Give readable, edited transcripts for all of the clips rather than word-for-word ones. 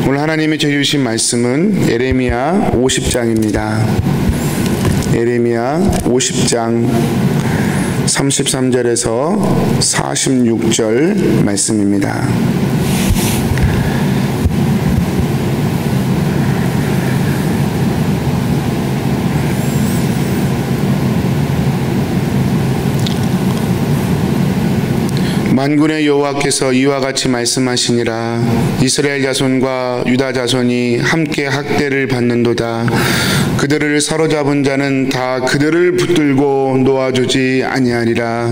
오늘 하나님이 주신 말씀은 예레미야 50장입니다. 예레미야 50장 33절에서 46절 말씀입니다. 만군의 여호와께서 이와 같이 말씀하시니라. 이스라엘 자손과 유다 자손이 함께 학대를 받는도다. 그들을 사로잡은 자는 다 그들을 붙들고 놓아주지 아니하리라.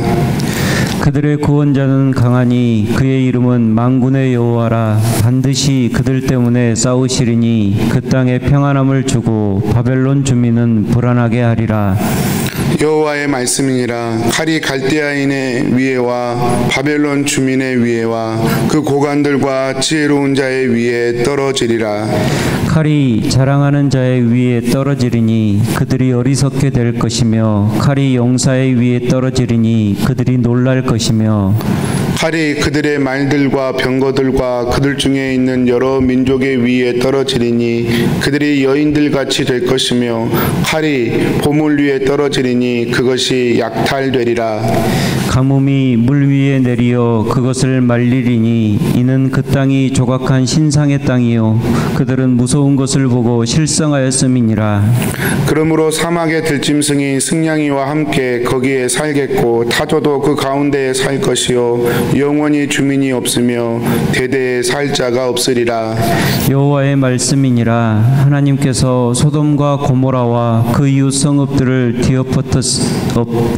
그들의 구원자는 강하니 그의 이름은 만군의 여호와라. 반드시 그들 때문에 싸우시리니 그 땅에 평안함을 주고 바벨론 주민은 불안하게 하리라. 여호와의 말씀이니라. 칼이 갈대아인의 위에와 바벨론 주민의 위에와 그 고관들과 지혜로운 자의 위에 떨어지리라. 칼이 자랑하는 자의 위에 떨어지리니 그들이 어리석게 될 것이며 칼이 용사의 위에 떨어지리니 그들이 놀랄 것이며 칼이 그들의 말들과 병거들과 그들 중에 있는 여러 민족의 위에 떨어지리니 그들이 여인들같이 될 것이며 칼이 보물 위에 떨어지리니 그것이 약탈되리라. 가뭄이 물 위에 내리어 그것을 말리리니 이는 그 땅이 조각한 신상의 땅이요 그들은 무서운 것을 보고 실성하였음이니라. 그러므로 사막의 들짐승이 승냥이와 함께 거기에 살겠고 타조도 그 가운데에 살 것이요 영원히 주민이 없으며 대대에 살 자가 없으리라. 여호와의 말씀이니라. 하나님께서 소돔과 고모라와 그 이웃 성읍들을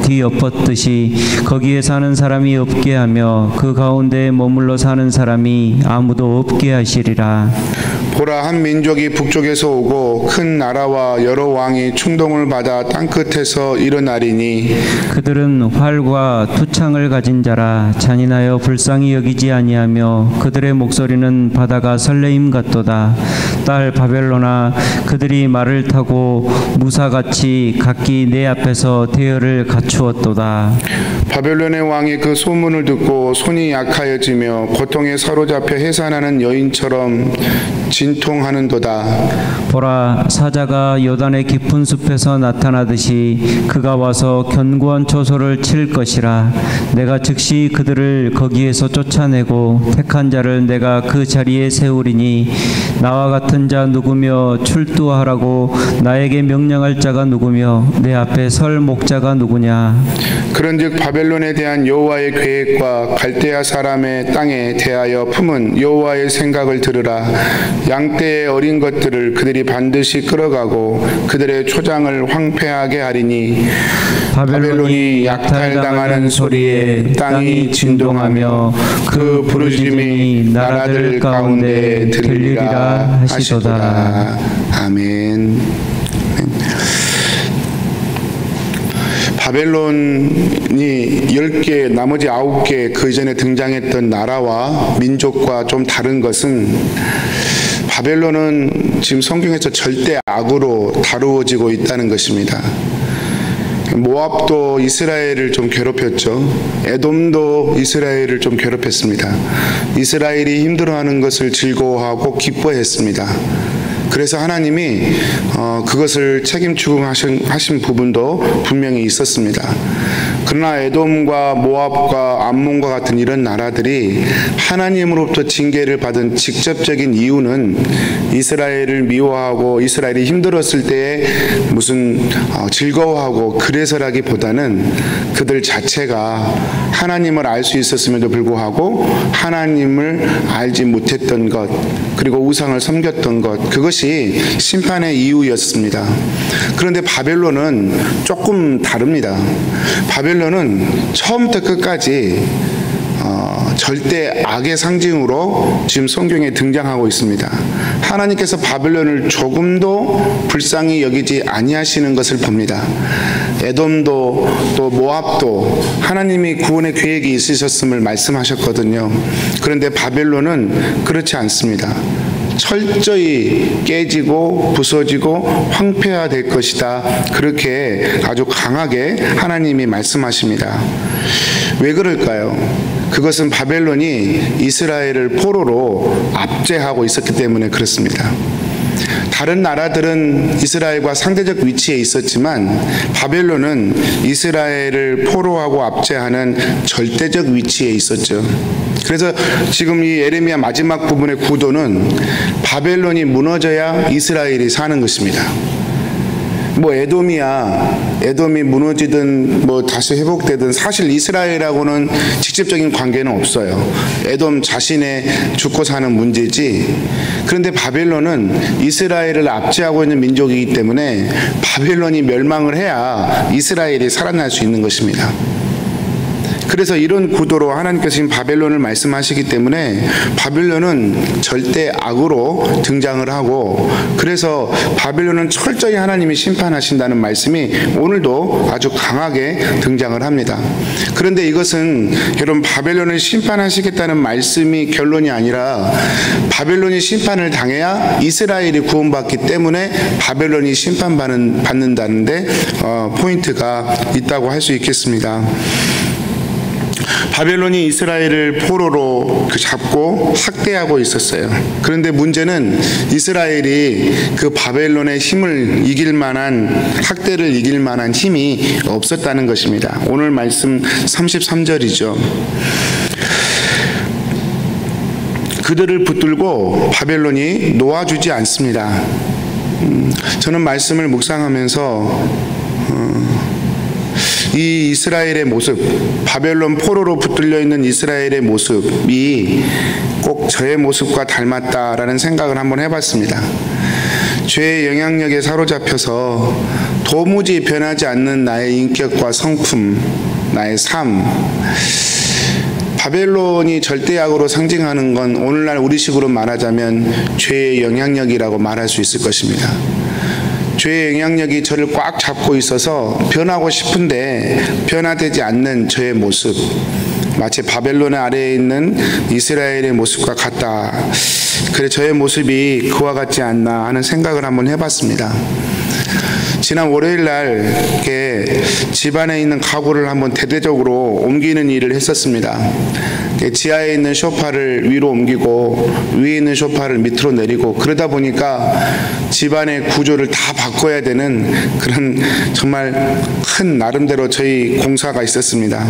뒤엎었듯이 거기에 사는 사람이 없게 하며 그 가운데에 머물러 사는 사람이 아무도 없게 하시리라. 보라, 한 민족이 북쪽에서 오고 큰 나라와 여러 왕이 충동을 받아 땅끝에서 일어나리니 그들은 활과 투창을 가진 자라. 잔인하여 불쌍히 여기지 아니하며 그들의 목소리는 바다가 설레임 같도다. 딸 바벨로나, 그들이 말을 타고 무사같이 각기 내 앞에서 대열을 갖추었도다. 바벨론의 왕이 그 소문을 듣고 손이 약하여지며 고통에 사로잡혀 해산하는 여인처럼 진통하는도다. 보라, 사자가 요단의 깊은 숲에서 나타나듯이 그가 와서 견고한 초소를 칠 것이라. 내가 즉시 그들을 거기에서 쫓아내고 택한 자를 내가 그 자리에 세우리니 나와 같은 자 누구며 출두하라고 나에게 명령할 자가 누구며 내 앞에 설 목자가 누구냐. 그런즉 바벨론에 대한 여호와의 계획과 갈대아 사람의 땅에 대하여 품은 여호와의 생각을 들으라. 양떼의 어린 것들을 그들이 반드시 끌어가고 그들의 초장을 황폐하게 하리니 바벨론이 약탈당하는 소리에 땅이 진동하며 그 부르짖음이 나라들 가운데 들리리라 하시도다. 아멘. 바벨론이 10개, 나머지 9개 그 이전에 등장했던 나라와 민족과 좀 다른 것은 바벨론은 지금 성경에서 절대 악으로 다루어지고 있다는 것입니다. 모압도 이스라엘을 좀 괴롭혔죠. 에돔도 이스라엘을 좀 괴롭혔습니다. 이스라엘이 힘들어하는 것을 즐거워하고 기뻐했습니다. 그래서 하나님이 그것을 책임 추궁하신 부분도 분명히 있었습니다. 그러나 에돔과 모압과 암몬과 같은 이런 나라들이 하나님으로부터 징계를 받은 직접적인 이유는 이스라엘을 미워하고 이스라엘이 힘들었을 때에 무슨 즐거워하고 그래서라기보다는 그들 자체가 하나님을 알 수 있었음에도 불구하고 하나님을 알지 못했던 것, 그리고 우상을 섬겼던 것, 그것이 심판의 이유였습니다. 그런데 바벨론은 조금 다릅니다. 바벨론은 처음부터 끝까지 절대 악의 상징으로 지금 성경에 등장하고 있습니다. 하나님께서 바벨론을 조금도 불쌍히 여기지 아니하시는 것을 봅니다. 에돔도 또 모압도 하나님이 구원의 계획이 있으셨음을 말씀하셨거든요. 그런데 바벨론은 그렇지 않습니다. 철저히 깨지고 부서지고 황폐화될 것이다. 그렇게 아주 강하게 하나님이 말씀하십니다. 왜 그럴까요? 그것은 바벨론이 이스라엘을 포로로 압제하고 있었기 때문에 그렇습니다. 다른 나라들은 이스라엘과 상대적 위치에 있었지만 바벨론은 이스라엘을 포로하고 압제하는 절대적 위치에 있었죠. 그래서 지금 이 예레미야 마지막 부분의 구도는 바벨론이 무너져야 이스라엘이 사는 것입니다. 뭐 에돔이 무너지든 뭐 다시 회복되든 사실 이스라엘하고는 직접적인 관계는 없어요. 에돔 자신의 죽고 사는 문제지. 그런데 바벨론은 이스라엘을 압제하고 있는 민족이기 때문에 바벨론이 멸망을 해야 이스라엘이 살아날 수 있는 것입니다. 그래서 이런 구도로 하나님께서 지금 바벨론을 말씀하시기 때문에 바벨론은 절대 악으로 등장을 하고, 그래서 바벨론은 철저히 하나님이 심판하신다는 말씀이 오늘도 아주 강하게 등장을 합니다. 그런데 이것은 여러분 바벨론을 심판하시겠다는 말씀이 결론이 아니라 바벨론이 심판을 당해야 이스라엘이 구원받기 때문에 바벨론이 심판받는다는데 포인트가 있다고 할 수 있겠습니다. 바벨론이 이스라엘을 포로로 잡고 학대하고 있었어요. 그런데 문제는 이스라엘이 그 바벨론의 힘을 이길 만한, 학대를 이길 만한 힘이 없었다는 것입니다. 오늘 말씀 33절이죠. 그들을 붙들고 바벨론이 놓아주지 않습니다. 저는 말씀을 묵상하면서 이 이스라엘의 모습, 바벨론 포로로 붙들려 있는 이스라엘의 모습이 꼭 저의 모습과 닮았다라는 생각을 한번 해봤습니다. 죄의 영향력에 사로잡혀서 도무지 변하지 않는 나의 인격과 성품, 나의 삶, 바벨론이 절대악으로 상징하는 건 오늘날 우리식으로 말하자면 죄의 영향력이라고 말할 수 있을 것입니다. 죄의 영향력이 저를 꽉 잡고 있어서 변하고 싶은데 변화되지 않는 저의 모습, 마치 바벨론의 아래에 있는 이스라엘의 모습과 같다. 그래 저의 모습이 그와 같지 않나 하는 생각을 한번 해봤습니다. 지난 월요일날 이렇게 집안에 있는 가구를 한번 대대적으로 옮기는 일을 했었습니다. 지하에 있는 소파를 위로 옮기고 위에 있는 소파를 밑으로 내리고, 그러다 보니까 집안의 구조를 다 바꿔야 되는 그런 정말 큰 나름대로 저희 공사가 있었습니다.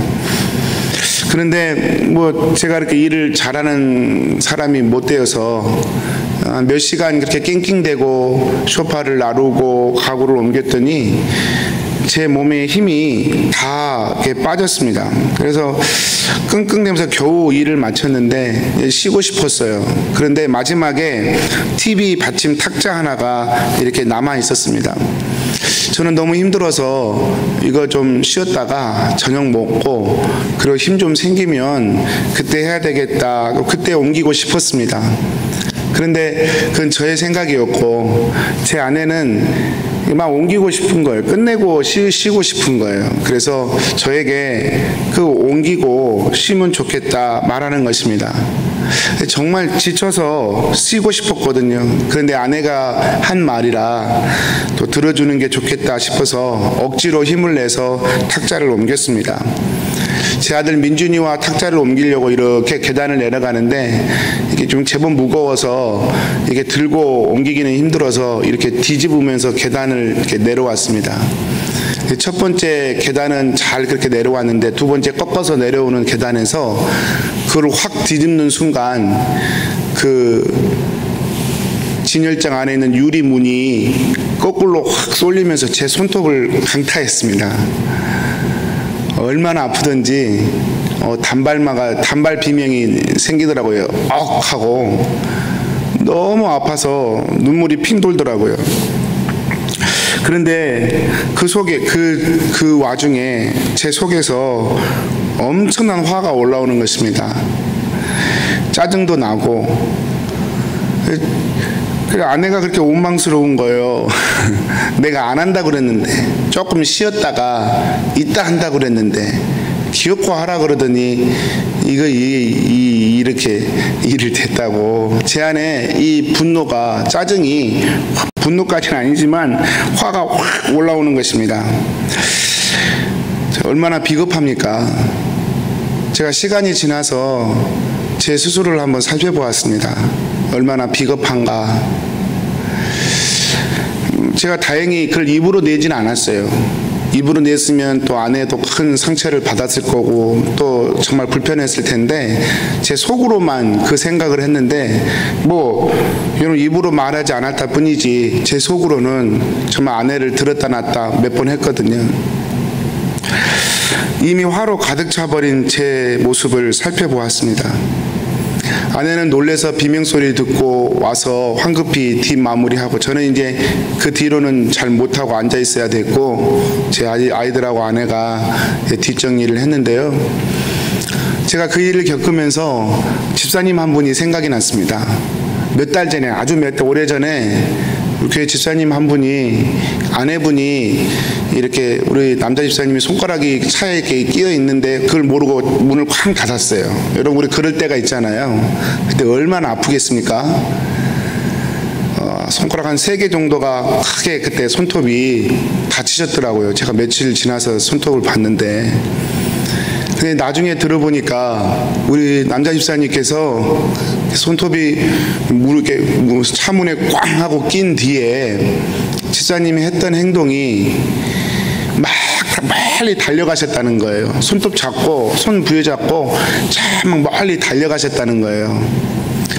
그런데 뭐 제가 이렇게 일을 잘하는 사람이 못 되어서 몇 시간 그렇게 낑낑대고 소파를 나르고 가구를 옮겼더니 제 몸에 힘이 다 이렇게 빠졌습니다. 그래서 끙끙대면서 겨우 일을 마쳤는데 쉬고 싶었어요. 그런데 마지막에 TV 받침 탁자 하나가 이렇게 남아 있었습니다. 저는 너무 힘들어서 이거 좀 쉬었다가 저녁 먹고 그리고 힘 좀 생기면 그때 해야 되겠다, 그때 옮기고 싶었습니다. 그런데 그건 저의 생각이었고 제 아내는 막 옮기고 싶은 거예요. 끝내고 쉬고 싶은 거예요. 그래서 저에게 그 옮기고 쉬면 좋겠다 말하는 것입니다. 정말 지쳐서 쉬고 싶었거든요. 그런데 아내가 한 말이라 또 들어주는 게 좋겠다 싶어서 억지로 힘을 내서 탁자를 옮겼습니다. 제 아들 민준이와 탁자를 옮기려고 이렇게 계단을 내려가는데 이게 좀 제법 무거워서 이게 들고 옮기기는 힘들어서 이렇게 뒤집으면서 계단을 이렇게 내려왔습니다. 첫 번째 계단은 잘 그렇게 내려왔는데 두 번째 꺾어서 내려오는 계단에서 그걸 확 뒤집는 순간 그 진열장 안에 있는 유리문이 거꾸로 확 쏠리면서 제 손톱을 강타했습니다. 얼마나 아프던지 단발 비명이 생기더라고요. 억 하고 너무 아파서 눈물이 핑 돌더라고요. 그런데 그 속에 그 와중에 제 속에서 엄청난 화가 올라오는 것입니다. 짜증도 나고. 그래 아내가 그렇게 원망스러운 거예요. 내가 안 한다고 그랬는데, 조금 쉬었다가 이따 한다고 그랬는데 귀엽고 하라 그러더니 이렇게 일을 됐다고. 제 안에 이 분노가, 짜증이, 분노까지는 아니지만 화가 확 올라오는 것입니다. 얼마나 비겁합니까? 제가 시간이 지나서 제 스스로를 한번 살펴보았습니다. 얼마나 비겁한가. 제가 다행히 그걸 입으로 내지는 않았어요. 입으로 냈으면 또 안에도 큰 상처를 받았을 거고 또 정말 불편했을 텐데 제 속으로만 그 생각을 했는데 뭐 여러분 입으로 말하지 않았다 뿐이지 제 속으로는 정말 아내를 들었다 놨다 몇 번 했거든요. 이미 화로 가득 차버린 제 모습을 살펴보았습니다. 아내는 놀래서 비명소리 듣고 와서 황급히 뒷마무리하고 저는 이제 그 뒤로는 잘 못하고 앉아 있어야 됐고 제 아이들하고 아내가 뒷정리를 했는데요. 제가 그 일을 겪으면서 집사님 한 분이 생각이 났습니다. 몇 달 전에 아주 오래전에 교회 집사님 한 분이 아내분이 이렇게 우리 남자 집사님이 손가락이 차에 이렇게 끼어 있는데 그걸 모르고 문을 쾅 닫았어요. 여러분 우리 그럴 때가 있잖아요. 그때 얼마나 아프겠습니까? 손가락 한 3개 정도가 크게 그때 손톱이 다치셨더라고요. 제가 며칠 지나서 손톱을 봤는데 근데 나중에 들어보니까 우리 남자 집사님께서 손톱이 이렇게 차문에 꽝 하고 낀 뒤에 집사님이 했던 행동이 막 멀리 달려가셨다는 거예요. 손톱 잡고 손 부여잡고 참 멀리 달려가셨다는 거예요.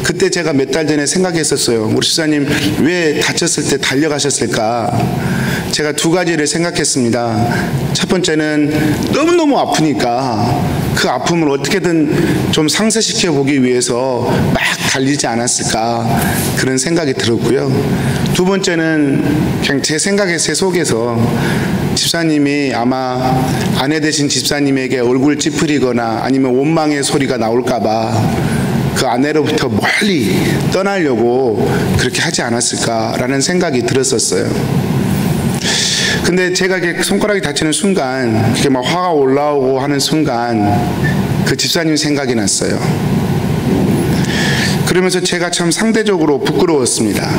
그때 제가 몇 달 전에 생각했었어요. 우리 집사님 왜 다쳤을 때 달려가셨을까? 제가 2가지를 생각했습니다. 첫 번째는 너무너무 아프니까 그 아픔을 어떻게든 좀 상쇄시켜 보기 위해서 막 달리지 않았을까 그런 생각이 들었고요. 2번째는 그냥 제 생각에 제 속에서 집사님이 아마 아내 되신 집사님에게 얼굴 찌푸리거나 아니면 원망의 소리가 나올까봐 그 아내로부터 멀리 떠나려고 그렇게 하지 않았을까라는 생각이 들었었어요. 근데 제가 이렇게 손가락이 다치는 순간, 이렇게 막 화가 올라오고 하는 순간 그 집사님 생각이 났어요. 그러면서 제가 참 상대적으로 부끄러웠습니다.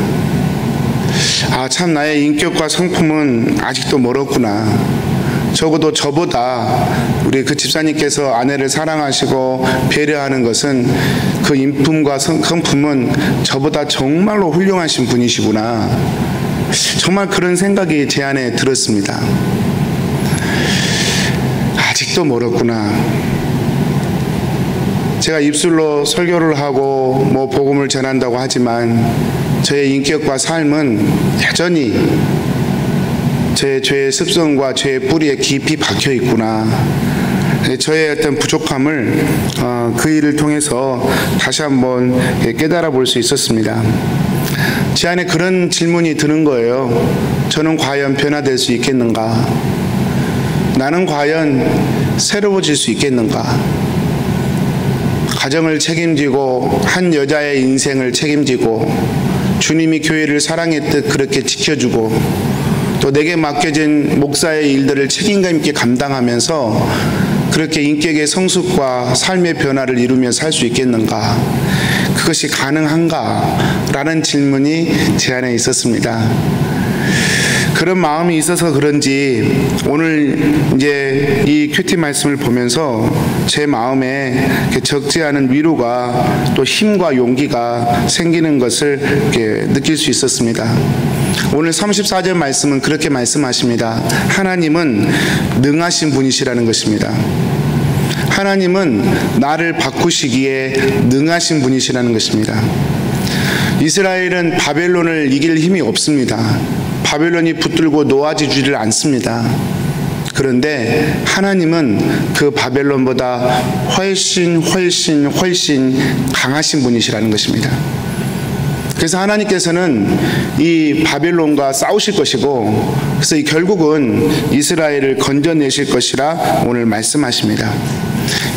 아, 참 나의 인격과 성품은 아직도 멀었구나. 적어도 저보다 우리 그 집사님께서 아내를 사랑하시고 배려하는 것은 그 인품과 성품은 저보다 정말로 훌륭하신 분이시구나. 정말 그런 생각이 제 안에 들었습니다. 아직도 멀었구나. 제가 입술로 설교를 하고 뭐 복음을 전한다고 하지만 저의 인격과 삶은 여전히 제 죄의 습성과 죄의 뿌리에 깊이 박혀 있구나. 저의 어떤 부족함을 그 일을 통해서 다시 한번 깨달아 볼 수 있었습니다. 제 안에 그런 질문이 드는 거예요. 저는 과연 변화될 수 있겠는가? 나는 과연 새로워질 수 있겠는가? 가정을 책임지고 한 여자의 인생을 책임지고 주님이 교회를 사랑했듯 그렇게 지켜주고 또 내게 맡겨진 목사의 일들을 책임감 있게 감당하면서 그렇게 인격의 성숙과 삶의 변화를 이루며 살 수 있겠는가? 그것이 가능한가? 라는 질문이 제 안에 있었습니다. 그런 마음이 있어서 그런지 오늘 이제 이 큐티 말씀을 보면서 제 마음에 적지 않은 위로가 또 힘과 용기가 생기는 것을 이렇게 느낄 수 있었습니다. 오늘 34절 말씀은 그렇게 말씀하십니다. 하나님은 능하신 분이시라는 것입니다. 하나님은 나를 바꾸시기에 능하신 분이시라는 것입니다. 이스라엘은 바벨론을 이길 힘이 없습니다. 바벨론이 붙들고 놓아지지를 않습니다. 그런데 하나님은 그 바벨론보다 훨씬 강하신 분이시라는 것입니다. 그래서 하나님께서는 이 바벨론과 싸우실 것이고 그래서 결국은 이스라엘을 건져내실 것이라 오늘 말씀하십니다.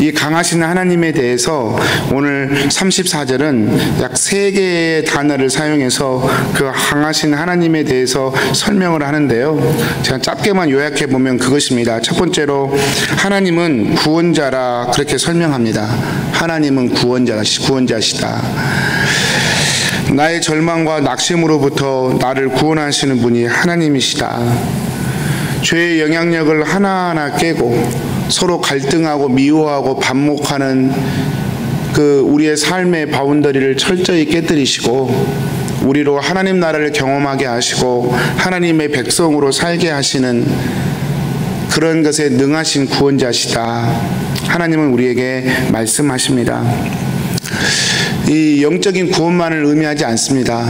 이 강하신 하나님에 대해서 오늘 34절은 약 3개의 단어를 사용해서 그 강하신 하나님에 대해서 설명을 하는데요. 제가 짧게만 요약해 보면 그것입니다. 첫 번째로 하나님은 구원자라 그렇게 설명합니다. 하나님은 구원자시다. 나의 절망과 낙심으로부터 나를 구원하시는 분이 하나님이시다. 죄의 영향력을 하나하나 깨고 서로 갈등하고 미워하고 반목하는 그 우리의 삶의 바운더리를 철저히 깨뜨리시고 우리로 하나님 나라를 경험하게 하시고 하나님의 백성으로 살게 하시는 그런 것에 능하신 구원자시다. 하나님은 우리에게 말씀하십니다. 이 영적인 구원만을 의미하지 않습니다.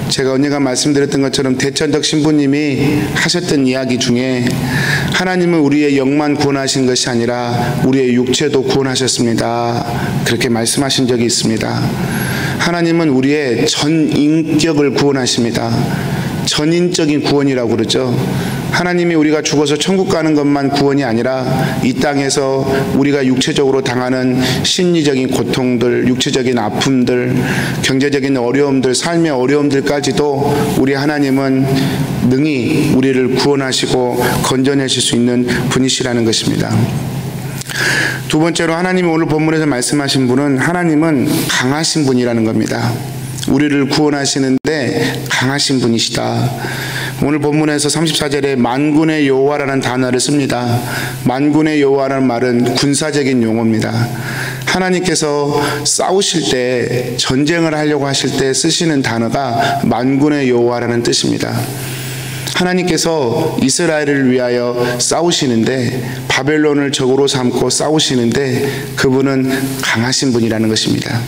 제가 언젠가 말씀드렸던 것처럼 대천덕 신부님이 하셨던 이야기 중에 하나님은 우리의 영만 구원하신 것이 아니라 우리의 육체도 구원하셨습니다. 그렇게 말씀하신 적이 있습니다. 하나님은 우리의 전 인격을 구원하십니다. 전인적인 구원이라고 그러죠. 하나님이 우리가 죽어서 천국 가는 것만 구원이 아니라 이 땅에서 우리가 육체적으로 당하는 심리적인 고통들, 육체적인 아픔들, 경제적인 어려움들, 삶의 어려움들까지도 우리 하나님은 능히 우리를 구원하시고 건져내실 수 있는 분이시라는 것입니다. 두 번째로 하나님이 오늘 본문에서 말씀하신 분은 하나님은 강하신 분이라는 겁니다. 우리를 구원하시는데 강하신 분이시다. 오늘 본문에서 34절에 만군의 여호와라는 단어를 씁니다. 만군의 여호와라는 말은 군사적인 용어입니다. 하나님께서 싸우실 때, 전쟁을 하려고 하실 때 쓰시는 단어가 만군의 여호와라는 뜻입니다. 하나님께서 이스라엘을 위하여 싸우시는데, 바벨론을 적으로 삼고 싸우시는데 그분은 강하신 분이라는 것입니다.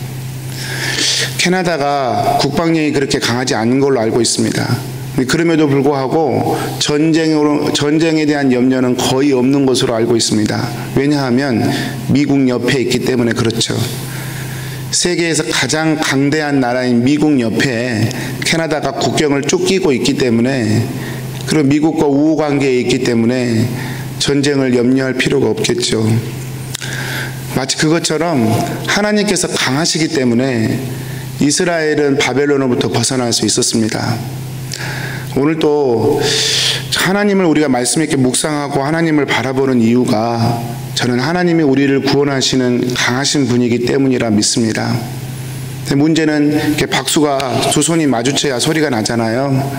캐나다가 국방력이 그렇게 강하지 않은 걸로 알고 있습니다. 그럼에도 불구하고 전쟁에 대한 염려는 거의 없는 것으로 알고 있습니다. 왜냐하면 미국 옆에 있기 때문에 그렇죠. 세계에서 가장 강대한 나라인 미국 옆에 캐나다가 국경을 쭉 끼고 있기 때문에, 그리고 미국과 우호 관계에 있기 때문에 전쟁을 염려할 필요가 없겠죠. 마치 그것처럼 하나님께서 강하시기 때문에 이스라엘은 바벨론으로부터 벗어날 수 있었습니다. 오늘 또 하나님을 우리가 말씀 있게 묵상하고 하나님을 바라보는 이유가, 저는 하나님이 우리를 구원하시는 강하신 분이기 때문이라 믿습니다. 문제는 이렇게 박수가 두 손이 마주쳐야 소리가 나잖아요.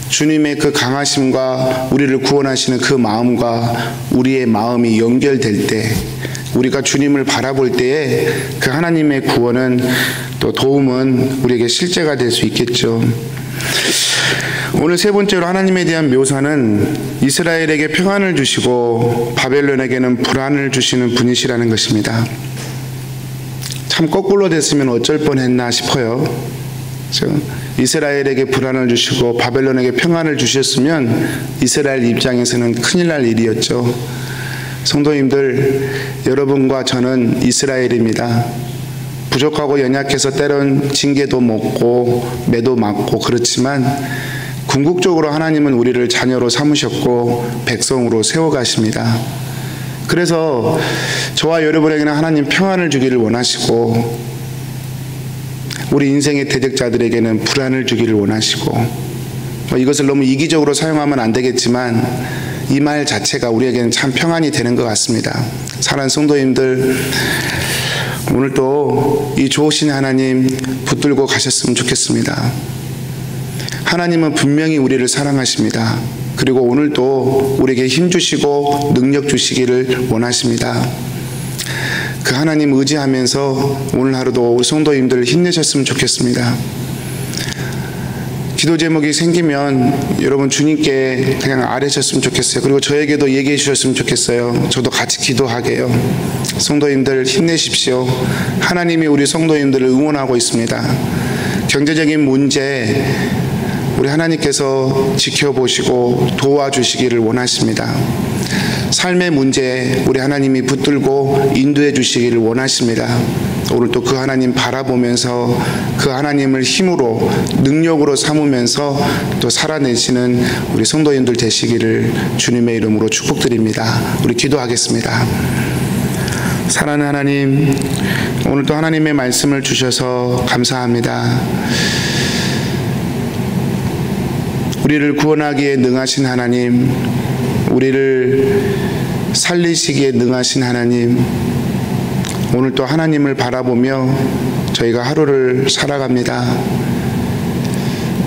주님의 그 강하심과 우리를 구원하시는 그 마음과 우리의 마음이 연결될 때, 우리가 주님을 바라볼 때에 그 하나님의 구원은 또 도움은 우리에게 실제가 될 수 있겠죠. 오늘 세 번째로 하나님에 대한 묘사는 이스라엘에게 평안을 주시고 바벨론에게는 불안을 주시는 분이시라는 것입니다. 참 거꾸로 됐으면 어쩔 뻔했나 싶어요. 이스라엘에게 불안을 주시고 바벨론에게 평안을 주셨으면 이스라엘 입장에서는 큰일 날 일이었죠. 성도님들, 여러분과 저는 이스라엘입니다. 부족하고 연약해서 때론 징계도 먹고 매도 맞고 그렇지만 궁극적으로 하나님은 우리를 자녀로 삼으셨고 백성으로 세워가십니다. 그래서 저와 여러분에게는 하나님 평안을 주기를 원하시고, 우리 인생의 대적자들에게는 불안을 주기를 원하시고, 이것을 너무 이기적으로 사용하면 안 되겠지만 이 말 자체가 우리에게는 참 평안이 되는 것 같습니다. 사랑하는 성도님들, 오늘 또 이 좋으신 하나님 붙들고 가셨으면 좋겠습니다. 하나님은 분명히 우리를 사랑하십니다. 그리고 오늘도 우리에게 힘 주시고 능력 주시기를 원하십니다. 그 하나님 의지하면서 오늘 하루도 우리 성도님들 힘내셨으면 좋겠습니다. 기도 제목이 생기면 여러분 주님께 그냥 아뢰셨으면 좋겠어요. 그리고 저에게도 얘기해 주셨으면 좋겠어요. 저도 같이 기도하게요. 성도님들 힘내십시오. 하나님이 우리 성도님들을 응원하고 있습니다. 경제적인 문제 우리 하나님께서 지켜보시고 도와주시기를 원하십니다. 삶의 문제 우리 하나님이 붙들고 인도해 주시기를 원하십니다. 오늘 또 그 하나님 바라보면서 그 하나님을 힘으로 능력으로 삼으면서 또 살아내시는 우리 성도님들 되시기를 주님의 이름으로 축복드립니다. 우리 기도하겠습니다. 사랑하는 하나님, 오늘 또 하나님의 말씀을 주셔서 감사합니다. 우리를 구원하기에 능하신 하나님, 우리를 살리시기에 능하신 하나님, 오늘 또 하나님을 바라보며 저희가 하루를 살아갑니다.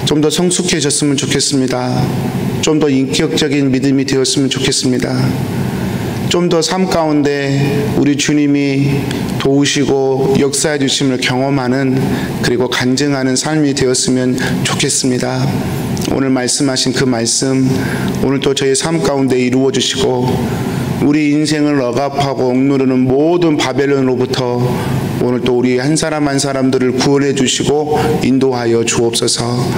좀 더 성숙해졌으면 좋겠습니다. 좀 더 인격적인 믿음이 되었으면 좋겠습니다. 좀 더 삶 가운데 우리 주님이 도우시고 역사해 주심을 경험하는, 그리고 간증하는 삶이 되었으면 좋겠습니다. 오늘 말씀하신 그 말씀 오늘 또 저희 삶 가운데 이루어 주시고, 우리 인생을 억압하고 억누르는 모든 바벨론으로부터 오늘 또 우리 한 사람 한 사람들을 구원해 주시고 인도하여 주옵소서.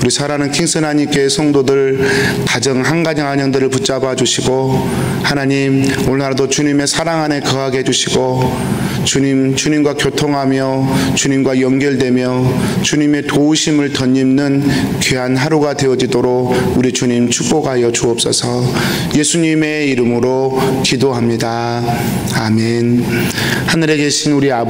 우리 사랑하는 킹스 하나님께 성도들 가정 한 가정 안녕들을 붙잡아 주시고, 하나님 오늘 하루도 주님의 사랑 안에 거하게 해주시고, 주님과 교통하며 주님과 연결되며 주님의 도우심을 덧입는 귀한 하루가 되어지도록 우리 주님 축복하여 주옵소서. 예수님의 이름으로 기도합니다. 아멘. 하늘에 계신 우리 아버지,